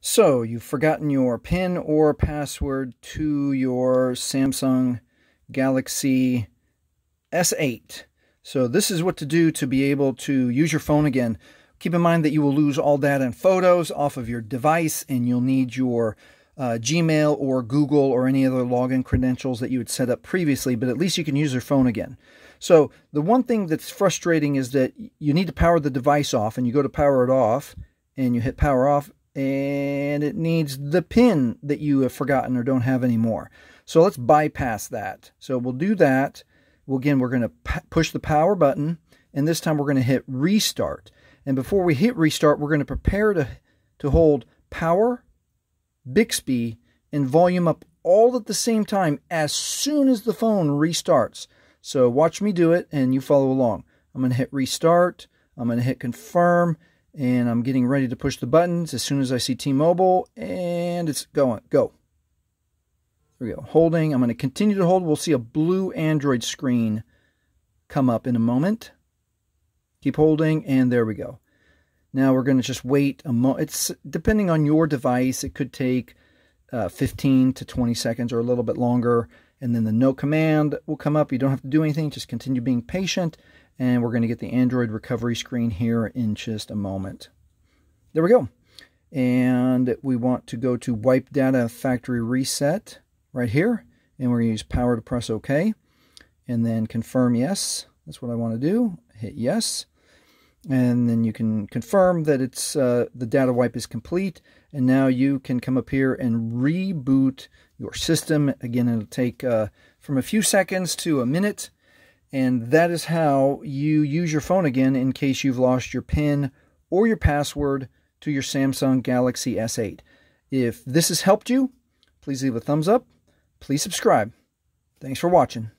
So, you've forgotten your PIN or password to your Samsung Galaxy S8. So this is what to do to be able to use your phone again. Keep in mind that you will lose all data and photos off of your device, and you'll need your Gmail or Google or any other login credentials that you had set up previously, but at least you can use your phone again. So the one thing that's frustrating is that you need to power the device off, and you go to power it off, and you hit power off, and it needs the PIN that you have forgotten or don't have anymore. So let's bypass that. So we'll do that. Well, again, we're going to push the power button, and this time we're going to hit restart. And before we hit restart, we're going to prepare to hold power, Bixby, and volume up all at the same time as soon as the phone restarts. So watch me do it, and you follow along. I'm going to hit restart. I'm going to hit confirm. And I'm getting ready to push the buttons as soon as I see T-Mobile, and it's going. Go. There we go. Holding. I'm going to continue to hold. We'll see a blue Android screen come up in a moment. Keep holding, and there we go. Now we're going to just wait a moment. It's depending on your device. It could take 15 to 20 seconds or a little bit longer, and then the no command will come up. You don't have to do anything. Just continue being patient. And we're going to get the Android recovery screen here in just a moment. There we go. And we want to go to Wipe Data Factory Reset right here. And we're going to use power to press OK. And then confirm yes. That's what I want to do. Hit yes. And then you can confirm that it's the data wipe is complete. And now you can come up here and reboot your system. Again, it'll take from a few seconds to a minute. And that is how you use your phone again in case you've lost your PIN or your password to your Samsung Galaxy S8. If this has helped you, please leave a thumbs up. Please subscribe. Thanks for watching.